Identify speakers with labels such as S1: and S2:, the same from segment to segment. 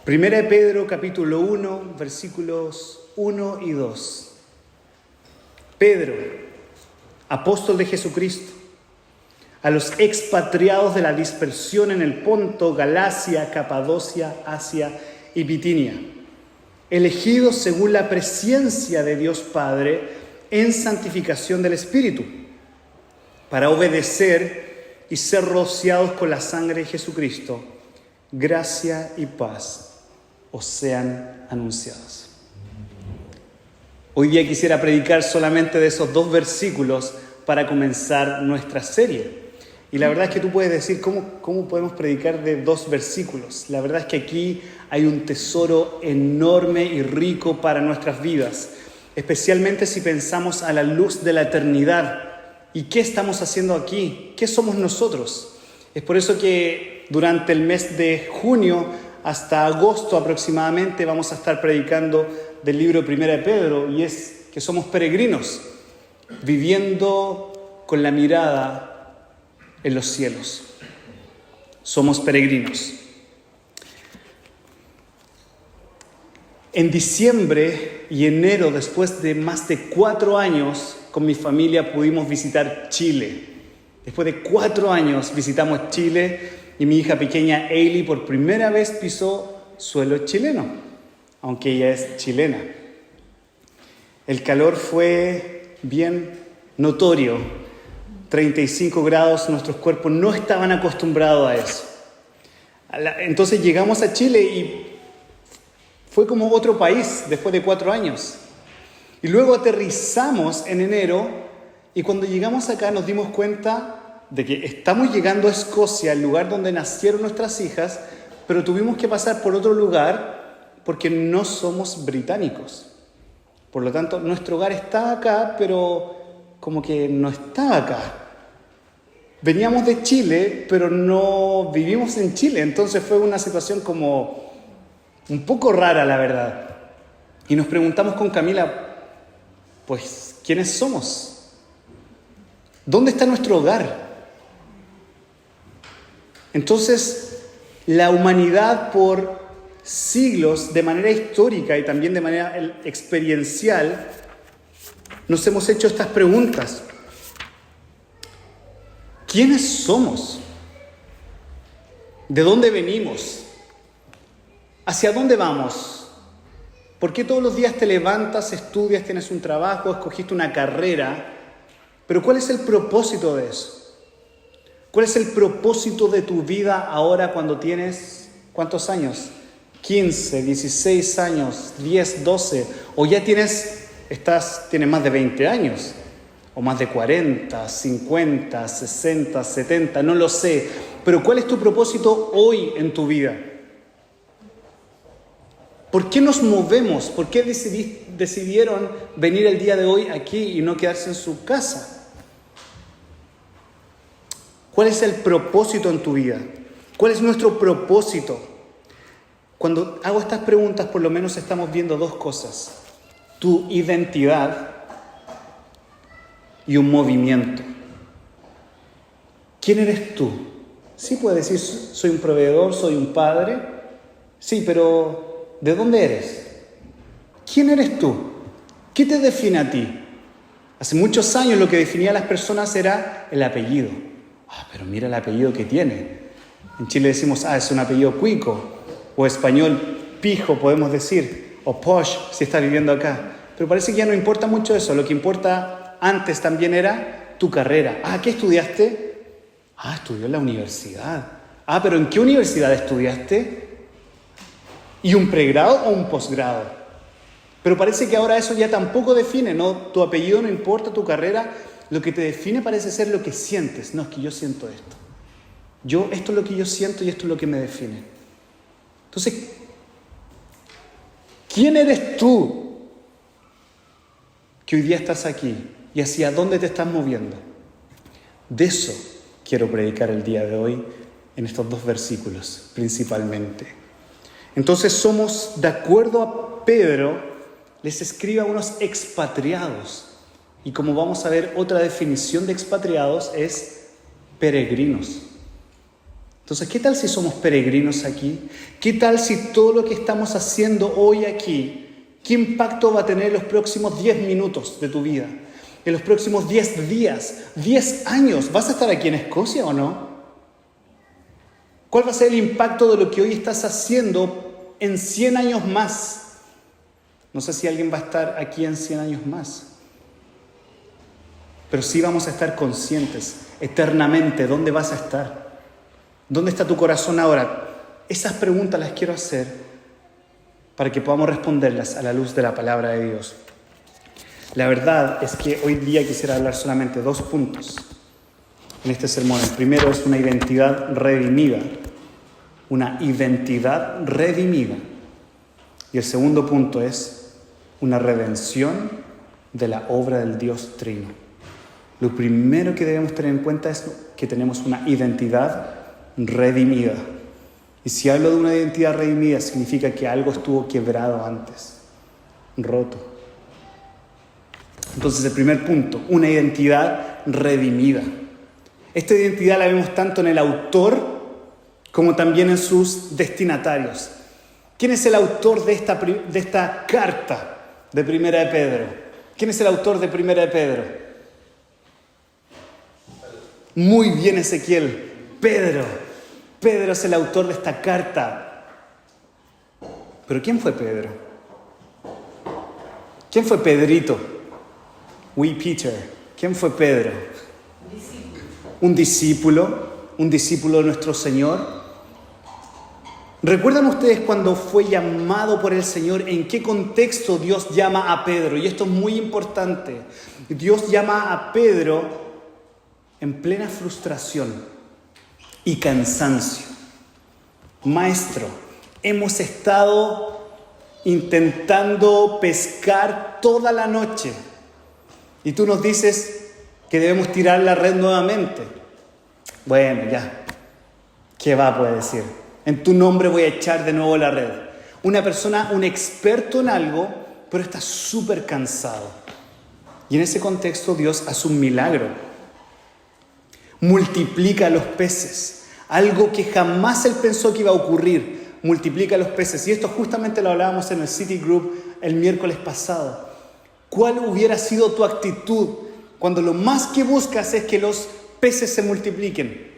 S1: Primera de Pedro, capítulo 1, versículos 1 y 2. Pedro, apóstol de Jesucristo, a los expatriados de la dispersión en el Ponto, Galacia, Capadocia, Asia y Bitinia, elegidos según la presciencia de Dios Padre en santificación del Espíritu, para obedecer y ser rociados con la sangre de Jesucristo, gracia y paz os sean anunciados. Hoy día quisiera predicar solamente de esos dos versículos para comenzar nuestra serie. Y la verdad es que tú puedes decir, ¿cómo podemos predicar de dos versículos? La verdad es que aquí hay un tesoro enorme y rico para nuestras vidas, especialmente si pensamos a la luz de la eternidad. ¿Y qué estamos haciendo aquí? ¿Qué somos nosotros? Es por eso que durante el mes de junio hasta agosto aproximadamente vamos a estar predicando del libro de Primera de Pedro, y es que somos peregrinos, viviendo con la mirada en los cielos. Somos peregrinos. En diciembre y enero, después de más de 4 años, con mi familia pudimos visitar Chile. Después de 4 años visitamos Chile y mi hija pequeña Ailey por primera vez pisó suelo chileno, aunque ella es chilena. El calor fue bien notorio, 35 grados, nuestros cuerpos no estaban acostumbrados a eso. Entonces llegamos a Chile y fue como otro país después de 4 años. Y luego aterrizamos en enero y cuando llegamos acá nos dimos cuenta de que estamos llegando a Escocia, el lugar donde nacieron nuestras hijas, pero tuvimos que pasar por otro lugar porque no somos británicos. Por lo tanto, nuestro hogar está acá, pero como que no está acá. Veníamos de Chile, pero no vivimos en Chile, entonces fue una situación como un poco rara, la verdad. Y nos preguntamos con Camila, pues, ¿quiénes somos? ¿Dónde está nuestro hogar? Entonces, la humanidad por siglos, de manera histórica y también de manera experiencial, nos hemos hecho estas preguntas. ¿Quiénes somos? ¿De dónde venimos? ¿Hacia dónde vamos? ¿Por qué todos los días te levantas, estudias, tienes un trabajo, escogiste una carrera? Pero ¿cuál es el propósito de eso? ¿Cuál es el propósito de tu vida ahora cuando tienes, ¿cuántos años? 15, 16 años, 10, 12, o ya tienes más de 20 años, o más de 40, 50, 60, 70, no lo sé. Pero ¿cuál es tu propósito hoy en tu vida? ¿Por qué nos movemos? ¿Por qué decidieron venir el día de hoy aquí y no quedarse en su casa? ¿Cuál es el propósito en tu vida? ¿Cuál es nuestro propósito? Cuando hago estas preguntas, por lo menos estamos viendo dos cosas: tu identidad y un movimiento. ¿Quién eres tú? Sí, puedes decir, soy un proveedor, soy un padre. Sí, pero ¿de dónde eres? ¿Quién eres tú? ¿Qué te define a ti? Hace muchos años lo que definía a las personas era el apellido. Pero mira el apellido que tiene. En Chile decimos, es un apellido cuico, o español pijo, podemos decir, o posh, si estás viviendo acá. Pero parece que ya no importa mucho eso. Lo que importa antes también era tu carrera. ¿Qué estudiaste? Estudió en la universidad. ¿Pero en qué universidad estudiaste? ¿Y un pregrado o un posgrado? Pero parece que ahora eso ya tampoco define, ¿no? Tu apellido no importa, tu carrera. Lo que te define parece ser lo que sientes. No, es que yo siento esto. Esto es lo que yo siento y esto es lo que me define. Entonces, ¿quién eres tú que hoy día estás aquí y hacia dónde te estás moviendo? De eso quiero predicar el día de hoy en estos dos versículos principalmente. Entonces somos, de acuerdo a Pedro, les escribe a unos expatriados. Y como vamos a ver, otra definición de expatriados es peregrinos. Entonces, ¿qué tal si somos peregrinos aquí? ¿Qué tal si todo lo que estamos haciendo hoy aquí, qué impacto va a tener en los próximos 10 minutos de tu vida? En los próximos 10 días, 10 años. ¿Vas a estar aquí en Escocia o no? ¿Cuál va a ser el impacto de lo que hoy estás haciendo en 100 años más? No sé si alguien va a estar aquí en 100 años más. Pero sí vamos a estar conscientes eternamente. ¿Dónde vas a estar? ¿Dónde está tu corazón ahora? Esas preguntas las quiero hacer para que podamos responderlas a la luz de la palabra de Dios. La verdad es que hoy día quisiera hablar solamente de 2 puntos en este sermón. El primero es una identidad redimida. Una identidad redimida. Y el segundo punto es una redención de la obra del Dios Trino. Lo primero que debemos tener en cuenta es que tenemos una identidad redimida. Y si hablo de una identidad redimida, significa que algo estuvo quebrado antes, roto. Entonces, el primer punto, una identidad redimida. Esta identidad la vemos tanto en el autor como también en sus destinatarios. ¿Quién es el autor de esta carta de Primera de Pedro? ¿Quién es el autor de Primera de Pedro? Muy bien, Ezequiel. Pedro. Pedro es el autor de esta carta. ¿Pero quién fue Pedro? ¿Quién fue Pedrito? Peter. ¿Quién fue Pedro? Un discípulo de nuestro Señor. ¿Recuerdan ustedes cuando fue llamado por el Señor? ¿En qué contexto Dios llama a Pedro? Y esto es muy importante. Dios llama a Pedro en plena frustración y cansancio. Maestro, hemos estado intentando pescar toda la noche y tú nos dices que debemos tirar la red nuevamente. Bueno, ya. ¿Qué va a poder decir? En tu nombre voy a echar de nuevo la red. Una persona, un experto en algo, pero está súper cansado. Y en ese contexto Dios hace un milagro. Multiplica los peces. Algo que jamás él pensó que iba a ocurrir. Multiplica los peces. Y esto justamente lo hablábamos en el City Group el miércoles pasado. ¿Cuál hubiera sido tu actitud cuando lo más que buscas es que los peces se multipliquen?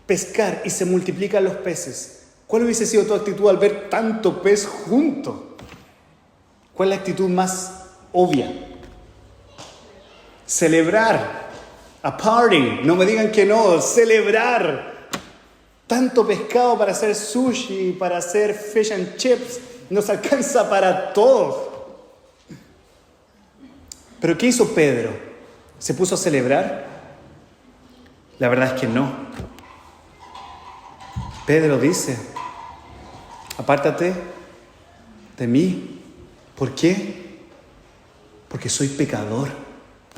S1: Pescar y se multiplican los peces. ¿Cuál hubiese sido tu actitud al ver tanto pez junto? ¿Cuál es la actitud más obvia? Celebrar. A party. No me digan que no. Celebrar. Tanto pescado para hacer sushi, para hacer fish and chips. Nos alcanza para todo. ¿Pero qué hizo Pedro? ¿Se puso a celebrar? La verdad es que no. Pedro dice, apártate de mí. ¿Por qué? Porque soy pecador.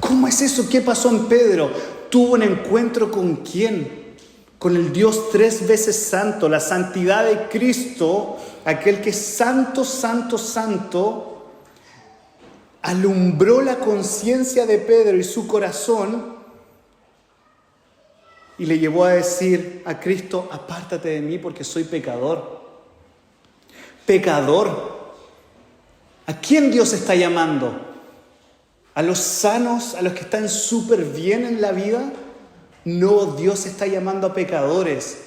S1: ¿Cómo es eso? ¿Qué pasó en Pedro? ¿Tuvo un encuentro con quién? Con el Dios 3 veces santo, la santidad de Cristo, aquel que es santo, santo, santo. Alumbró la conciencia de Pedro y su corazón y le llevó a decir a Cristo, apártate de mí porque soy pecador. Pecador. ¿A quién Dios está llamando? ¿A los sanos? ¿A los que están súper bien en la vida? No, Dios está llamando a pecadores.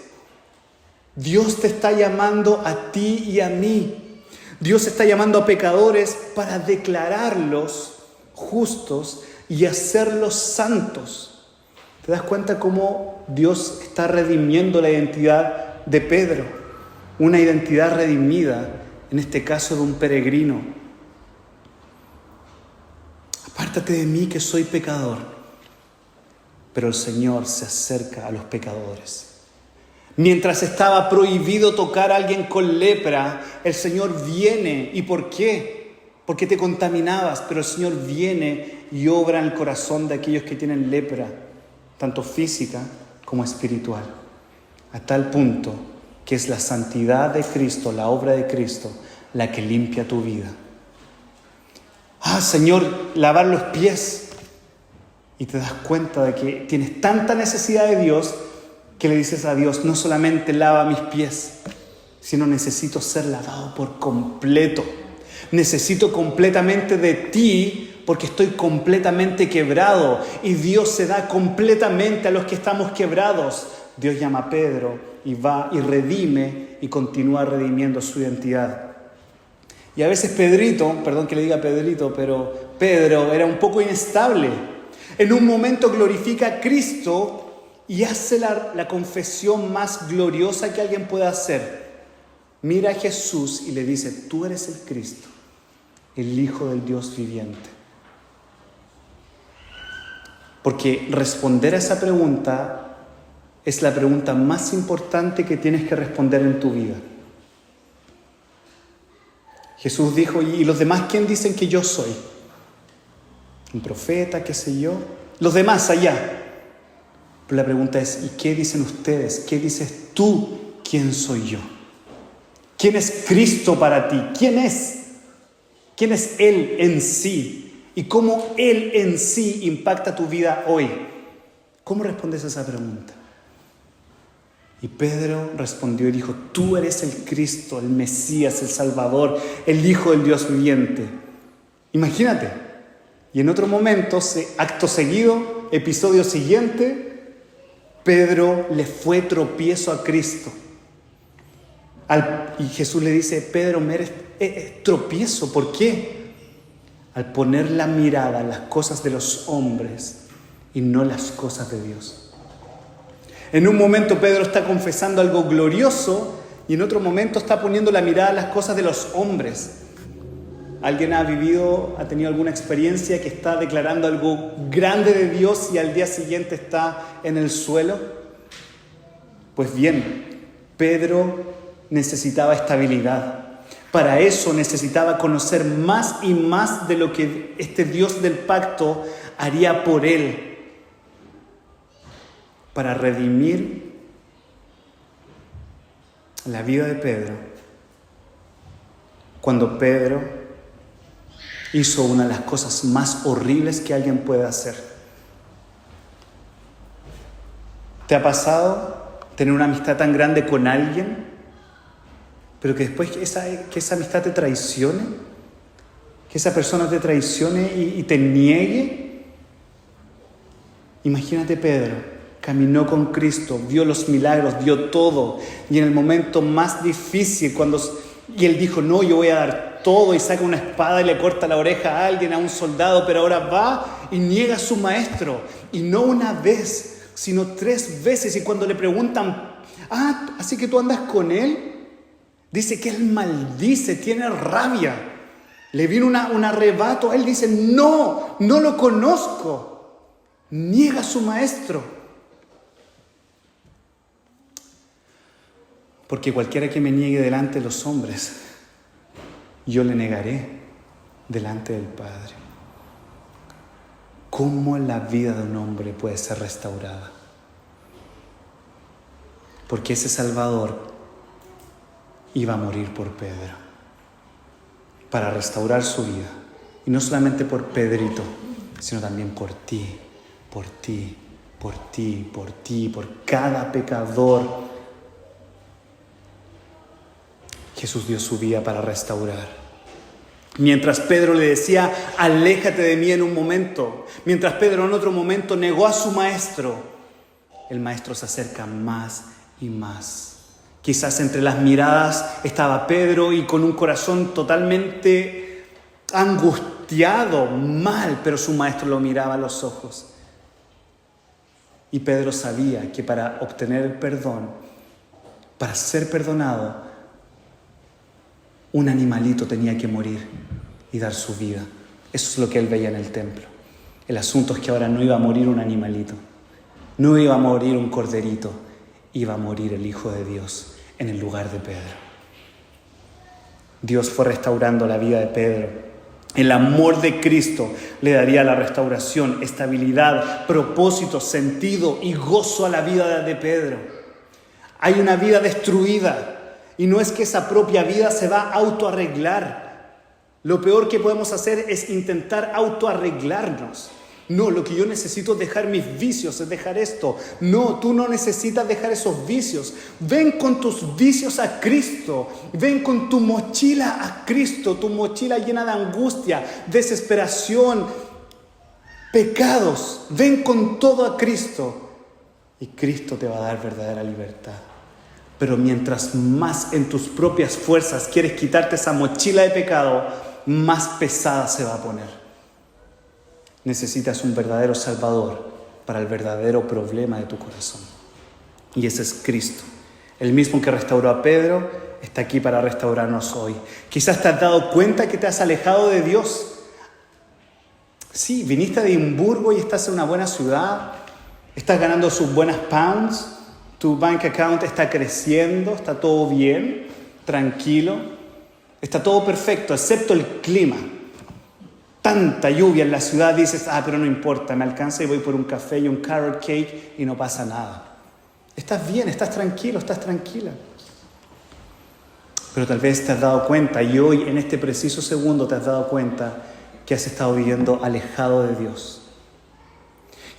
S1: Dios te está llamando a ti y a mí. Dios está llamando a pecadores para declararlos justos y hacerlos santos. ¿Te das cuenta cómo Dios está redimiendo la identidad de Pedro? Una identidad redimida, en este caso de un peregrino. Apártate de mí que soy pecador. Pero el Señor se acerca a los pecadores. Mientras estaba prohibido tocar a alguien con lepra, el Señor viene. ¿Y por qué? Porque te contaminabas, pero el Señor viene y obra en el corazón de aquellos que tienen lepra, tanto física como espiritual. A tal punto que es la santidad de Cristo, la obra de Cristo, la que limpia tu vida. Señor, lavar los pies. Y te das cuenta de que tienes tanta necesidad de Dios que le dices a Dios, no solamente lava mis pies, sino necesito ser lavado por completo. Necesito completamente de ti porque estoy completamente quebrado y Dios se da completamente a los que estamos quebrados. Dios llama a Pedro y va y redime y continúa redimiendo su identidad. Y a veces Pedrito, perdón que le diga Pedrito, pero Pedro era un poco inestable. En un momento glorifica a Cristo y hace la confesión más gloriosa que alguien pueda hacer. Mira a Jesús y le dice, tú eres el Cristo, el Hijo del Dios viviente. Porque responder a esa pregunta es la pregunta más importante que tienes que responder en tu vida. Jesús dijo, ¿y los demás quién dicen que yo soy? ¿Un profeta, qué sé yo? Los demás allá. Pero la pregunta es, ¿y qué dicen ustedes? ¿Qué dices tú? ¿Quién soy yo? ¿Quién es Cristo para ti? ¿Quién es? ¿Quién es Él en sí? ¿Y cómo Él en sí impacta tu vida hoy? ¿Cómo respondes a esa pregunta? Y Pedro respondió y dijo, tú eres el Cristo, el Mesías, el Salvador, el Hijo del Dios viviente. Imagínate. Y en otro momento, acto seguido, episodio siguiente, Pedro le fue tropiezo a Cristo. Y Jesús le dice, Pedro, me eres tropiezo. ¿Por qué? Al poner la mirada en las cosas de los hombres y no las cosas de Dios. En un momento Pedro está confesando algo glorioso y en otro momento está poniendo la mirada en las cosas de los hombres. ¿Alguien ha tenido alguna experiencia que está declarando algo grande de Dios y al día siguiente está en el suelo? Pues bien, Pedro necesitaba estabilidad. Para eso necesitaba conocer más y más de lo que este Dios del pacto haría por él para redimir la vida de Pedro. Cuando Pedro hizo una de las cosas más horribles que alguien puede hacer. ¿Te ha pasado tener una amistad tan grande con alguien, pero que después que esa amistad te traicione? Que esa persona te traicione y te niegue. Imagínate Pedro, caminó con Cristo, vio los milagros, vio todo. Y en el momento más difícil, y él dijo, no, yo voy a dar todo, y saca una espada y le corta la oreja a alguien, a un soldado, pero ahora va y niega a su maestro. Y no una vez, sino 3 veces. Y cuando le preguntan, así que tú andas con él, dice que él maldice, tiene rabia. Le vino un arrebato. Él dice, no lo conozco. Niega a su maestro. Porque cualquiera que me niegue delante de los hombres, yo le negaré delante del Padre. ¿Cómo la vida de un hombre puede ser restaurada? Porque ese Salvador iba a morir por Pedro, para restaurar su vida. Y no solamente por Pedrito, sino también por ti, por ti, por ti, por ti, por cada pecador. Jesús dio su vida para restaurar. Mientras Pedro le decía, aléjate de mí en un momento, mientras Pedro en otro momento negó a su maestro, el maestro se acerca más y más. Quizás entre las miradas estaba Pedro y con un corazón totalmente angustiado, mal, pero su maestro lo miraba a los ojos. Y Pedro sabía que para obtener el perdón, para ser perdonado, un animalito tenía que morir y dar su vida. Eso es lo que él veía en el templo. El asunto es que ahora no iba a morir un animalito, no iba a morir un corderito, iba a morir el Hijo de Dios en el lugar de Pedro. Dios fue restaurando la vida de Pedro. El amor de Cristo le daría la restauración, estabilidad, propósito, sentido y gozo a la vida de Pedro. Hay una vida destruida. Y no es que esa propia vida se va a autoarreglar. Lo peor que podemos hacer es intentar autoarreglarnos. No, lo que yo necesito es dejar mis vicios, es dejar esto. No, tú no necesitas dejar esos vicios. Ven con tus vicios a Cristo. Ven con tu mochila a Cristo, tu mochila llena de angustia, desesperación, pecados. Ven con todo a Cristo y Cristo te va a dar verdadera libertad. Pero mientras más en tus propias fuerzas quieres quitarte esa mochila de pecado, más pesada se va a poner. Necesitas un verdadero Salvador para el verdadero problema de tu corazón. Y ese es Cristo. El mismo que restauró a Pedro está aquí para restaurarnos hoy. Quizás te has dado cuenta que te has alejado de Dios. Sí, viniste de Edimburgo y estás en una buena ciudad. Estás ganando sus buenas pounds. Tu bank account está creciendo. Está todo bien, tranquilo. Está todo perfecto, excepto el clima. Tanta lluvia en la ciudad, dices, pero no importa, me alcanza y voy por un café y un carrot cake y no pasa nada. Estás bien, estás tranquilo, estás tranquila. Pero tal vez te has dado cuenta, y hoy en este preciso segundo te has dado cuenta que has estado viviendo alejado de Dios.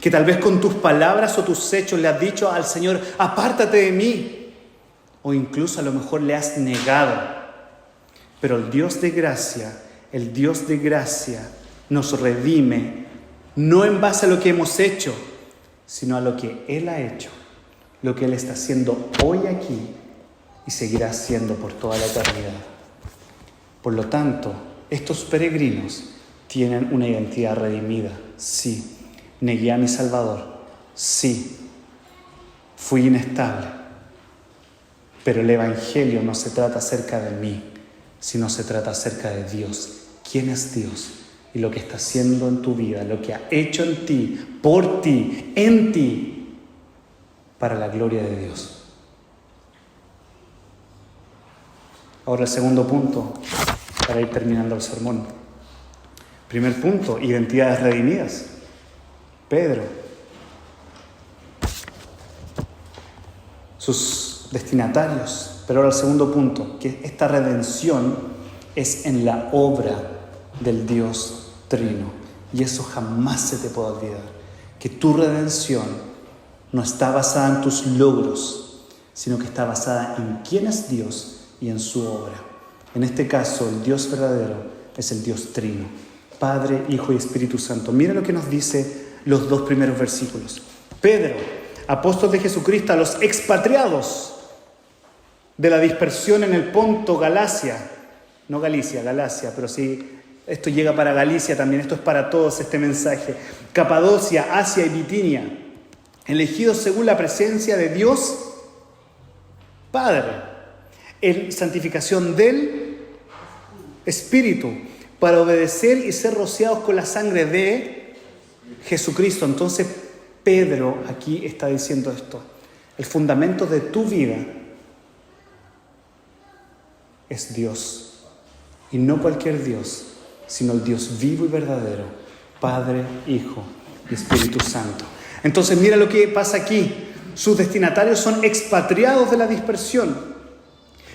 S1: Que tal vez con tus palabras o tus hechos le has dicho al Señor, apártate de mí. O incluso a lo mejor le has negado. Pero el Dios de gracia nos redime, no en base a lo que hemos hecho, sino a lo que Él ha hecho, lo que Él está haciendo hoy aquí y seguirá haciendo por toda la eternidad. Por lo tanto, estos peregrinos tienen una identidad redimida. Sí, negué a mi Salvador. Sí, fui inestable. Pero el Evangelio no se trata acerca de mí, sino se trata acerca de Dios. ¿Quién es Dios? Y lo que está haciendo en tu vida, lo que ha hecho en ti, por ti, en ti, para la gloria de Dios. Ahora el segundo punto, para ir terminando el sermón. Primer punto, identidades redimidas. Pedro. Sus destinatarios. Pero ahora el segundo punto, que esta redención es en la obra del Dios Trino. Y eso jamás se te puede olvidar. Que tu redención no está basada en tus logros, sino que está basada en quién es Dios y en su obra. En este caso, el Dios verdadero es el Dios Trino. Padre, Hijo y Espíritu Santo. Mira lo que nos dice los dos primeros versículos. Pedro, apóstol de Jesucristo, a los expatriados de la dispersión en el Ponto, Galacia. No Galicia, Galacia, pero sí, esto llega para Galicia también, esto es para todos este mensaje. Capadocia, Asia y Bitinia, elegidos según la presencia de Dios Padre, en santificación del Espíritu, para obedecer y ser rociados con la sangre de Jesucristo. Entonces Pedro aquí está diciendo esto: el fundamento de tu vida es Dios. Y no cualquier Dios, sino el Dios vivo y verdadero, Padre, Hijo y Espíritu Santo. Entonces mira lo que pasa aquí. Sus destinatarios son expatriados de la dispersión.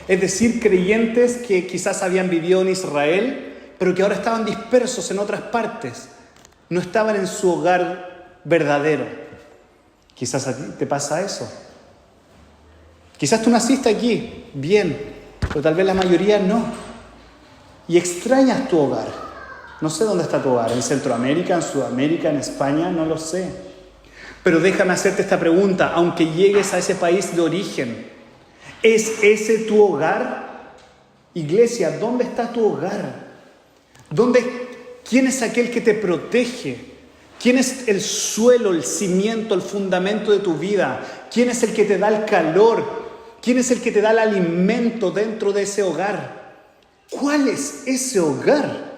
S1: Es decir, creyentes que quizás habían vivido en Israel, pero que ahora estaban dispersos en otras partes. No estaban en su hogar verdadero. Quizás a ti te pasa eso. Quizás tú naciste aquí, bien, pero tal vez la mayoría no. Y extrañas tu hogar. No sé dónde está tu hogar, en Centroamérica, en Sudamérica, en España, no lo sé. Pero déjame hacerte esta pregunta, aunque llegues a ese país de origen, ¿es ese tu hogar? Iglesia, ¿dónde está tu hogar? ¿Quién es aquel que te protege? ¿Quién es el suelo, el cimiento, el fundamento de tu vida? ¿Quién es el que te da el calor? ¿Quién es el que te da el alimento dentro de ese hogar? ¿Cuál es ese hogar?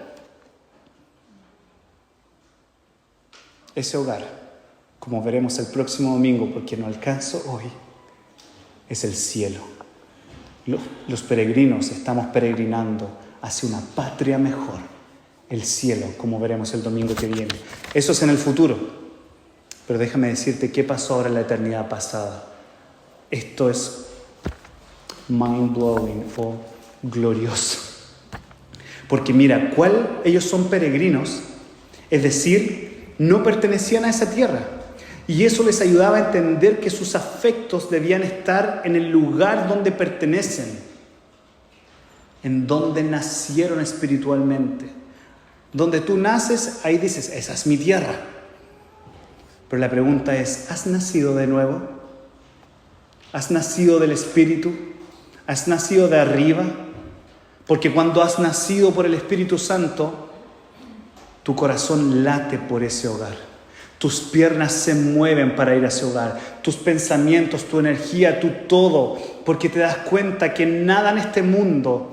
S1: Ese hogar, como veremos el próximo domingo, porque no alcanzo hoy, es el cielo. Los peregrinos estamos peregrinando hacia una patria mejor, el cielo, como veremos el domingo que viene. Eso es en el futuro. Pero déjame decirte qué pasó ahora en la eternidad pasada. Esto es mind-blowing o glorioso. Porque mira, ellos son peregrinos, es decir, no pertenecían a esa tierra. Y eso les ayudaba a entender que sus afectos debían estar en el lugar donde pertenecen, en donde nacieron espiritualmente. Donde tú naces, ahí dices, esa es mi tierra. Pero la pregunta es, ¿has nacido de nuevo? ¿Has nacido del Espíritu? ¿Has nacido de arriba? Porque cuando has nacido por el Espíritu Santo, tu corazón late por ese hogar. Tus piernas se mueven para ir a ese hogar. Tus pensamientos, tu energía, tu todo. Porque te das cuenta que nada en este mundo...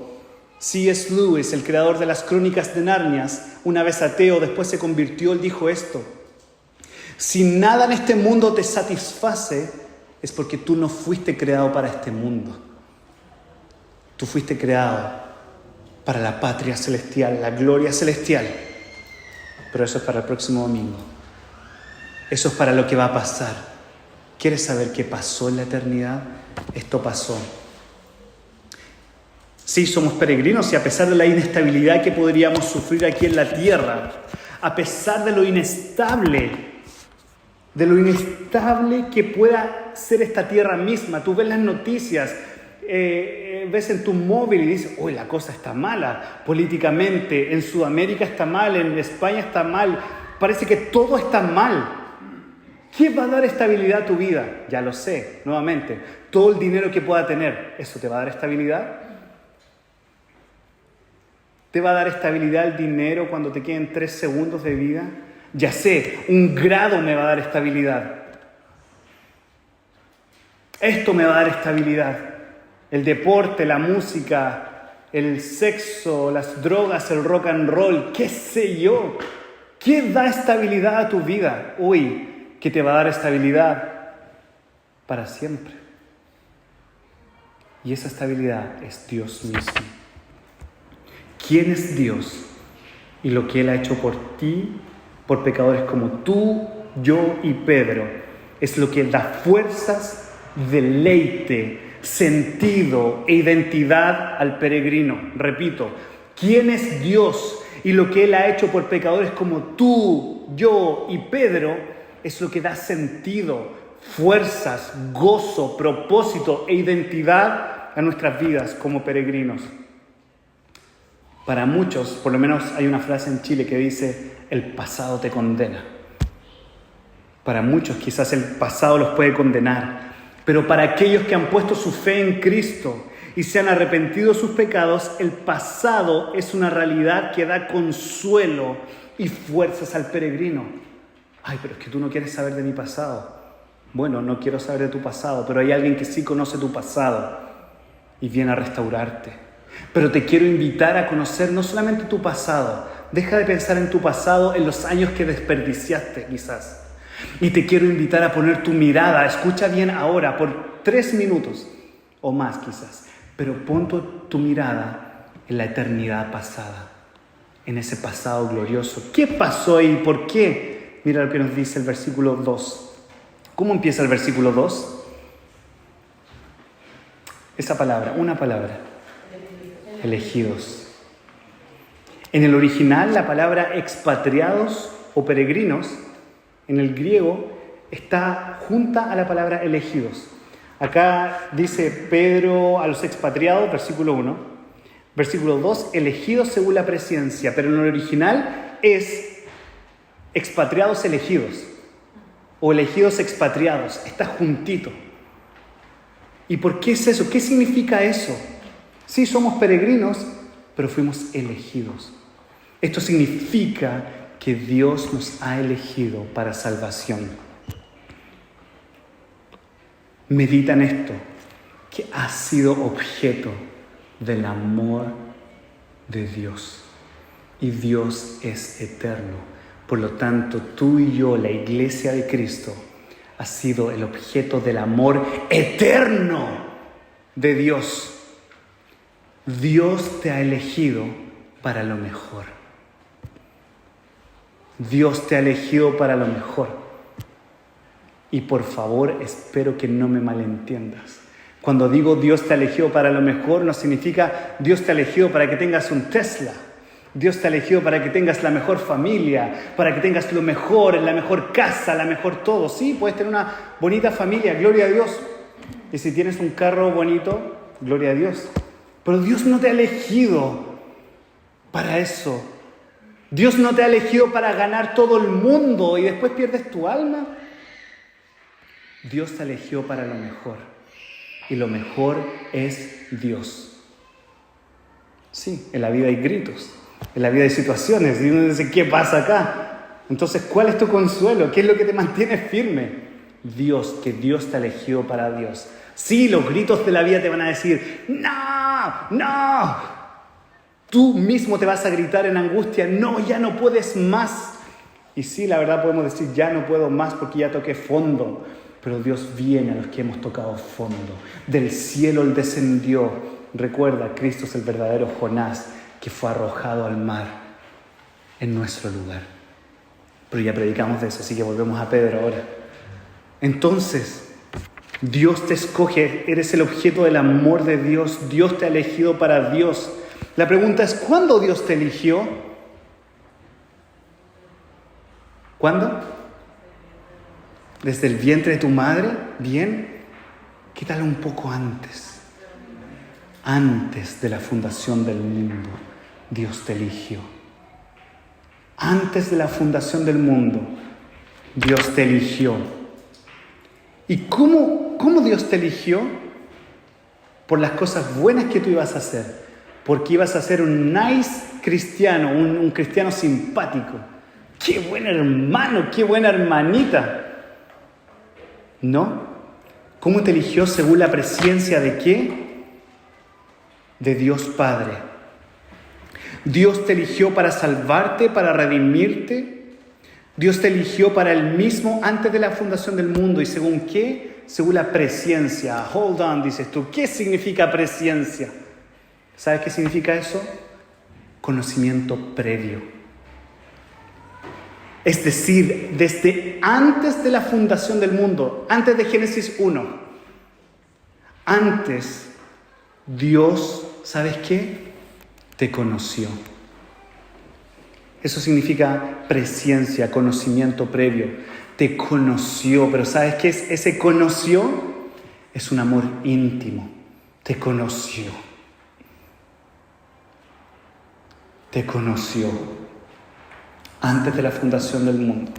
S1: C.S. Lewis, el creador de las Crónicas de Narnia, una vez ateo, después se convirtió, él dijo esto: si nada en este mundo te satisface, es porque tú no fuiste creado para este mundo. Tú fuiste creado para la patria celestial, la gloria celestial. Pero eso es para el próximo domingo. Eso es para lo que va a pasar. ¿Quieres saber qué pasó en la eternidad? Esto pasó. Sí, somos peregrinos y a pesar de la inestabilidad que podríamos sufrir aquí en la tierra, a pesar de lo inestable que pueda ser esta tierra misma, tú ves las noticias, ves en tu móvil y dices, uy, la cosa está mala políticamente, en Sudamérica está mal, en España está mal, parece que todo está mal. ¿Qué va a dar estabilidad a tu vida? Ya lo sé, nuevamente, todo el dinero que pueda tener, ¿eso te va a dar estabilidad? ¿Te va a dar estabilidad el dinero cuando te queden 3 segundos de vida? Ya sé, 1 grado me va a dar estabilidad. Esto me va a dar estabilidad. El deporte, la música, el sexo, las drogas, el rock and roll, qué sé yo. ¿Qué da estabilidad a tu vida? Uy, ¿qué te va a dar estabilidad? Para siempre. Y esa estabilidad es Dios mismo. ¿Quién es Dios? Y lo que Él ha hecho por ti, por pecadores como tú, yo y Pedro, es lo que da fuerzas, deleite, sentido e identidad al peregrino. Repito, ¿quién es Dios? Y lo que Él ha hecho por pecadores como tú, yo y Pedro, es lo que da sentido, fuerzas, gozo, propósito e identidad a nuestras vidas como peregrinos. Para muchos, por lo menos hay una frase en Chile que dice, el pasado te condena. Para muchos quizás el pasado los puede condenar, pero para aquellos que han puesto su fe en Cristo y se han arrepentido de sus pecados, el pasado es una realidad que da consuelo y fuerzas al peregrino. Ay, pero es que tú no quieres saber de mi pasado. Bueno, no quiero saber de tu pasado, pero hay alguien que sí conoce tu pasado y viene a restaurarte. Pero te quiero invitar a conocer no solamente tu pasado. Deja de pensar en tu pasado, en los años que desperdiciaste quizás. Y te quiero invitar a poner tu mirada, escucha bien ahora, por 3 minutos o más quizás. Pero pon tu mirada en la eternidad pasada, en ese pasado glorioso. ¿Qué pasó ahí? ¿Por qué? Mira lo que nos dice el versículo 2. ¿Cómo empieza el versículo 2? Esa palabra, una palabra. Elegidos. En el original, la palabra expatriados o peregrinos, en el griego, está junta a la palabra elegidos. Acá dice Pedro a los expatriados, versículo 1. Versículo 2, elegidos según la presciencia, pero en el original es expatriados elegidos o elegidos expatriados, está juntito. ¿Y por qué es eso? ¿Qué significa eso? Sí, somos peregrinos, pero fuimos elegidos. Esto significa que Dios nos ha elegido para salvación. Medita en esto, que ha sido objeto del amor de Dios. Y Dios es eterno. Por lo tanto, tú y yo, la iglesia de Cristo, ha sido el objeto del amor eterno de Dios. Dios te ha elegido para lo mejor. Dios te ha elegido para lo mejor. Y por favor, espero que no me malentiendas. Cuando digo Dios te ha elegido para lo mejor, no significa Dios te ha elegido para que tengas un Tesla Dios te ha elegido para que tengas la mejor familia, para que tengas lo mejor, la mejor casa, la mejor todo. Sí, puedes tener una bonita familia, gloria a Dios. Y si tienes un carro bonito, gloria a Dios. Pero Dios no te ha elegido para eso. Dios no te ha elegido para ganar todo el mundo y después pierdes tu alma. Dios te eligió para lo mejor. Y lo mejor es Dios. Sí, en la vida hay gritos, en la vida hay situaciones. Y uno dice, ¿qué pasa acá? Entonces, ¿cuál es tu consuelo? ¿Qué es lo que te mantiene firme? Dios, que Dios te eligió para Dios. Sí, los gritos de la vida te van a decir, ¡no! ¡No! Tú mismo te vas a gritar en angustia, ¡no, ya no puedes más! Y sí, la verdad podemos decir, ya no puedo más porque ya toqué fondo. Pero Dios viene a los que hemos tocado fondo. Del cielo Él descendió. Recuerda, Cristo es el verdadero Jonás que fue arrojado al mar en nuestro lugar. Pero ya predicamos de eso, así que volvemos a Pedro ahora. Entonces, Dios te escoge, eres el objeto del amor de Dios. Dios te ha elegido para Dios. La pregunta es, ¿cuándo Dios te eligió? ¿Cuándo? ¿Desde el vientre de tu madre? Bien. ¿Qué tal un poco antes? Antes de la fundación del mundo, Dios te eligió. Antes de la fundación del mundo, Dios te eligió. ¿Y cómo Dios te eligió? Por las cosas buenas que tú ibas a hacer. Porque ibas a ser un nice cristiano, un cristiano simpático. ¡Qué buen hermano! ¡Qué buena hermanita! ¿No? ¿Cómo te eligió según la presciencia de qué? De Dios Padre. Dios te eligió para salvarte, para redimirte. Dios te eligió para Él mismo antes de la fundación del mundo. ¿Y según qué? Según la presciencia. Hold on, dices tú. ¿Qué significa presciencia? ¿Sabes qué significa eso? Conocimiento previo. Es decir, desde antes de la fundación del mundo, antes de Génesis 1, antes Dios, ¿sabes qué? Te conoció. Eso significa presciencia, conocimiento previo. Te conoció, pero ¿sabes qué es? Ese conoció es un amor íntimo. Te conoció. Te conoció. Antes de la fundación del mundo.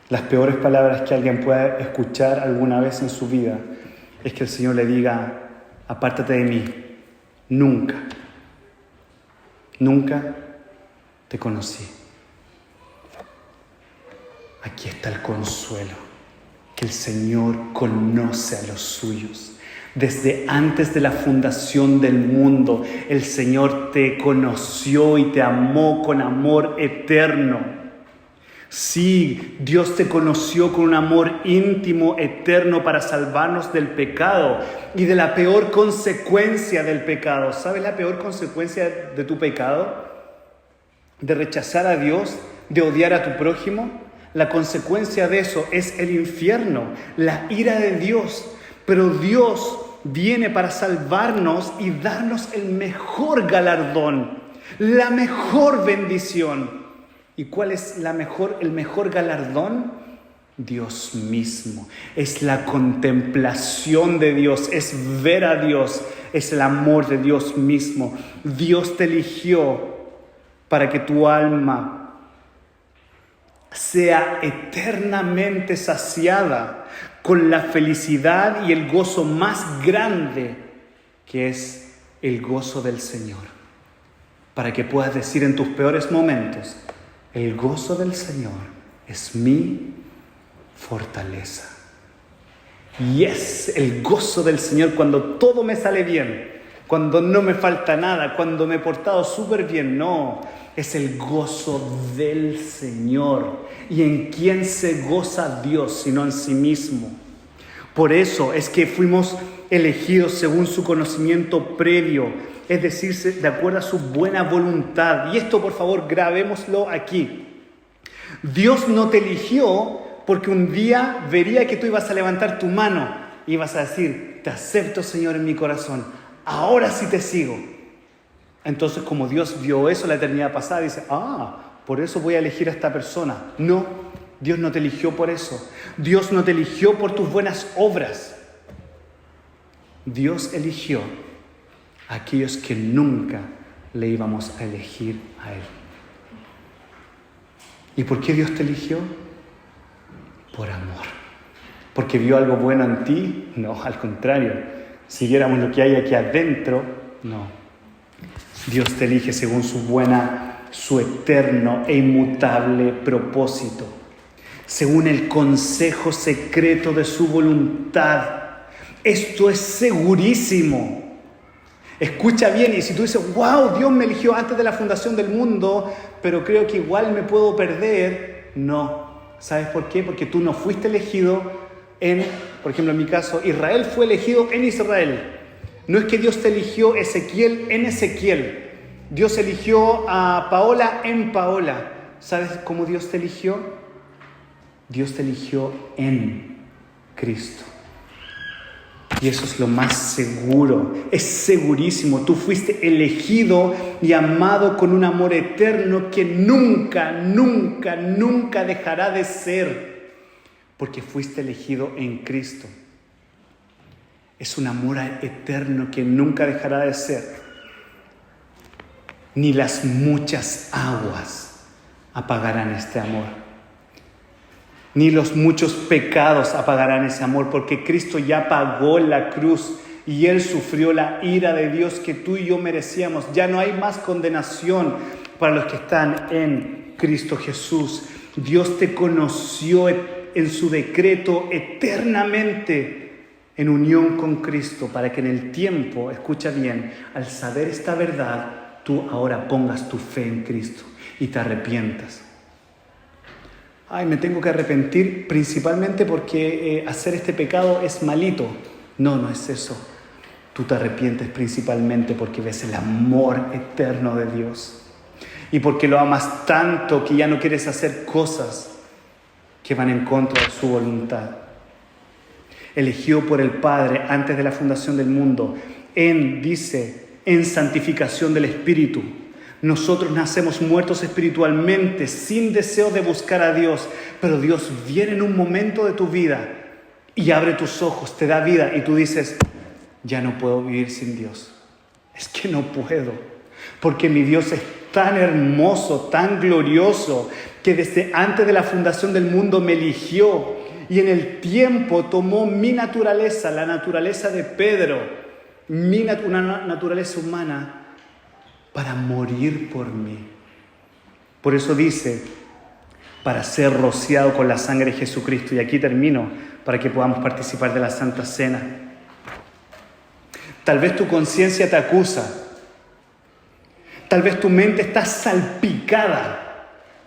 S1: Las peores palabras que alguien pueda escuchar alguna vez en su vida es que el Señor le diga, apártate de mí, nunca te conocí. Aquí está el consuelo, que el Señor conoce a los suyos. Desde antes de la fundación del mundo, el Señor te conoció y te amó con amor eterno. Sí, Dios te conoció con un amor íntimo, eterno, para salvarnos del pecado y de la peor consecuencia del pecado. ¿Sabes la peor consecuencia de tu pecado? De rechazar a Dios, de odiar a tu prójimo. La consecuencia de eso es el infierno, la ira de Dios. Pero Dios viene para salvarnos y darnos el mejor galardón, la mejor bendición. ¿Y cuál es el mejor galardón? Dios mismo. Es la contemplación de Dios, es ver a Dios, es el amor de Dios mismo. Dios te eligió para que tu alma sea eternamente saciada con la felicidad y el gozo más grande, que es el gozo del Señor. Para que puedas decir en tus peores momentos, el gozo del Señor es mi fortaleza. Y es el gozo del Señor cuando todo me sale bien, cuando no me falta nada, cuando me he portado súper bien. No, es el gozo del Señor. ¿Y en quién se goza Dios sino en sí mismo? Por eso es que fuimos elegidos según su conocimiento previo, es decir, de acuerdo a su buena voluntad. Y esto, por favor, grabémoslo aquí. Dios no te eligió porque un día vería que tú ibas a levantar tu mano y ibas a decir, te acepto, Señor, en mi corazón. Ahora sí te sigo. Entonces, como Dios vio eso la eternidad pasada, dice, por eso voy a elegir a esta persona. No, Dios no te eligió por eso. Dios no te eligió por tus buenas obras. Dios eligió a aquellos que nunca le íbamos a elegir a Él. ¿Y por qué Dios te eligió? Por amor. ¿Porque vio algo bueno en ti? No, al contrario. Si viéramos lo que hay aquí adentro, no. Dios te elige según su eterno e inmutable propósito, según el consejo secreto de su voluntad. Esto es segurísimo. Escucha bien, y si tú dices, wow, Dios me eligió antes de la fundación del mundo, pero creo que igual me puedo perder. No. ¿Sabes por qué? Porque tú no fuiste elegido por ejemplo, en mi caso, Israel fue elegido en Israel. No es que Dios te eligió Ezequiel en Ezequiel. Dios eligió a Paola en Paola. ¿Sabes cómo Dios te eligió? Dios te eligió en Cristo. Y eso es lo más seguro. Es segurísimo. Tú fuiste elegido y amado con un amor eterno que nunca, nunca, nunca dejará de ser. Porque fuiste elegido en Cristo. Es un amor eterno que nunca dejará de ser. Ni las muchas aguas apagarán este amor. Ni los muchos pecados apagarán ese amor, porque Cristo ya pagó la cruz y Él sufrió la ira de Dios que tú y yo merecíamos. Ya no hay más condenación para los que están en Cristo Jesús. Dios te conoció en su decreto eternamente en unión con Cristo, para que en el tiempo, escucha bien, al saber esta verdad, tú ahora pongas tu fe en Cristo y te arrepientas. Me tengo que arrepentir principalmente porque hacer este pecado es malito. No es eso. Tú te arrepientes principalmente porque ves el amor eterno de Dios y porque lo amas tanto que ya no quieres hacer cosas que van en contra de su voluntad. Elegido por el Padre antes de la fundación del mundo, en santificación del Espíritu. Nosotros nacemos muertos espiritualmente, sin deseo de buscar a Dios, pero Dios viene en un momento de tu vida y abre tus ojos, te da vida y tú dices, ya no puedo vivir sin Dios. Es que no puedo, porque mi Dios es tan hermoso, tan glorioso, que desde antes de la fundación del mundo me eligió y en el tiempo tomó mi naturaleza, la naturaleza de Pedro, una naturaleza humana, para morir por mí. Por eso dice, para ser rociado con la sangre de Jesucristo. Y aquí termino, para que podamos participar de la Santa Cena. Tal vez tu conciencia te acusa. Tal vez tu mente está salpicada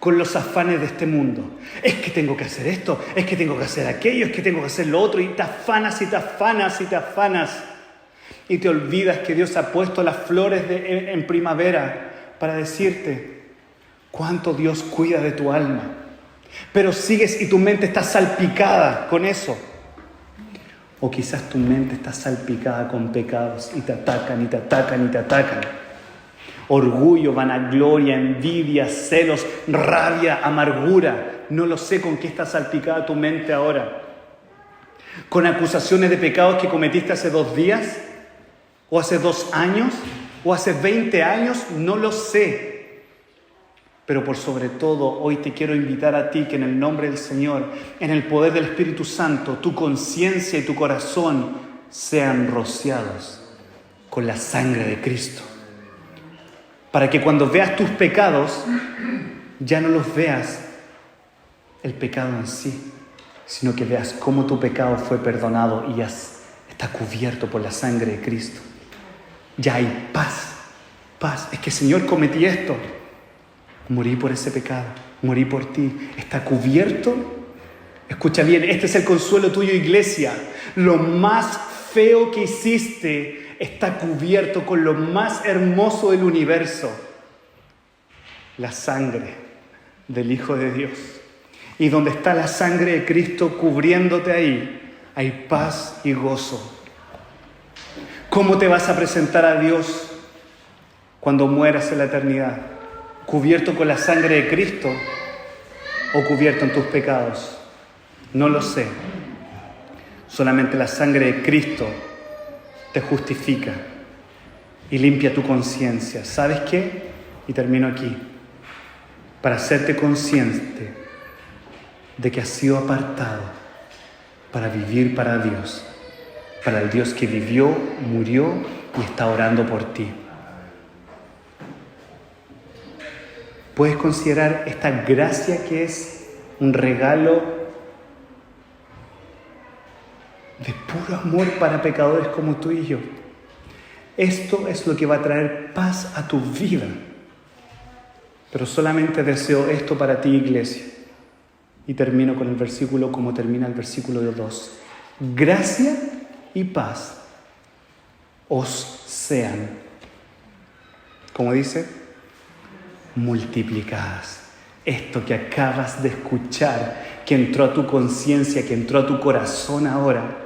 S1: con los afanes de este mundo. Es que tengo que hacer esto, es que tengo que hacer aquello, es que tengo que hacer lo otro. Y te afanas y te afanas y te afanas. Y te olvidas que Dios ha puesto las flores en primavera para decirte cuánto Dios cuida de tu alma. Pero sigues y tu mente está salpicada con eso. O quizás tu mente está salpicada con pecados y te atacan y te atacan y te atacan. Orgullo, vanagloria, envidia, celos, rabia, amargura. No lo sé con qué está salpicada tu mente ahora. Con acusaciones de pecados que cometiste hace 2 días, o hace 2 años, o hace 20 años, no lo sé. Pero por sobre todo, hoy te quiero invitar a ti que en el nombre del Señor, en el poder del Espíritu Santo, tu conciencia y tu corazón sean rociados con la sangre de Cristo. Para que cuando veas tus pecados, ya no los veas el pecado en sí, sino que veas cómo tu pecado fue perdonado y ya está cubierto por la sangre de Cristo. Ya hay paz. Es que, Señor, cometí esto. Morí por ese pecado, morí por ti. Está cubierto. Escucha bien, este es el consuelo tuyo, iglesia. Lo más feo que hiciste está cubierto con lo más hermoso del universo. La sangre del Hijo de Dios. Y donde está la sangre de Cristo cubriéndote ahí, hay paz y gozo. ¿Cómo te vas a presentar a Dios cuando mueras en la eternidad? ¿Cubierto con la sangre de Cristo o cubierto en tus pecados? No lo sé. Solamente la sangre de Cristo te justifica y limpia tu conciencia. ¿Sabes qué? Y termino aquí. Para hacerte consciente de que has sido apartado para vivir para Dios, para el Dios que vivió, murió y está orando por ti. Puedes considerar esta gracia que es un regalo de puro amor para pecadores como tú y yo. Esto es lo que va a traer paz a tu vida. Pero solamente deseo esto para ti, iglesia. Y termino con el versículo como termina el versículo 2. Gracia y paz os sean, como dice, multiplicadas. Esto que acabas de escuchar, que entró a tu conciencia, que entró a tu corazón ahora,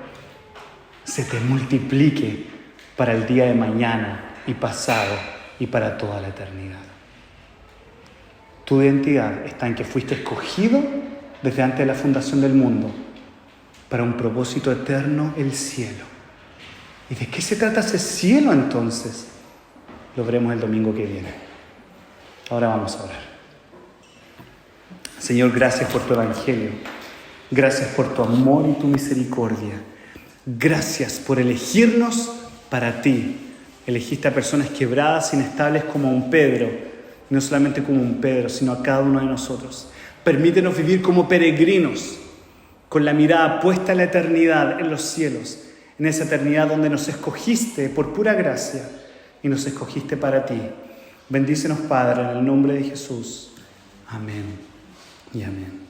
S1: se te multiplique para el día de mañana y pasado y para toda la eternidad. Tu identidad está en que fuiste escogido desde antes de la fundación del mundo para un propósito eterno, el cielo. ¿Y de qué se trata ese cielo entonces? Lo veremos el domingo que viene. Ahora vamos a orar. Señor, gracias por tu evangelio. Gracias por tu amor y tu misericordia. Gracias por elegirnos para ti. Elegiste a personas quebradas, inestables como un Pedro. No solamente como un Pedro, sino a cada uno de nosotros. Permítenos vivir como peregrinos, con la mirada puesta en la eternidad, en los cielos, en esa eternidad donde nos escogiste por pura gracia y nos escogiste para ti. Bendícenos, Padre, en el nombre de Jesús. Amén y amén.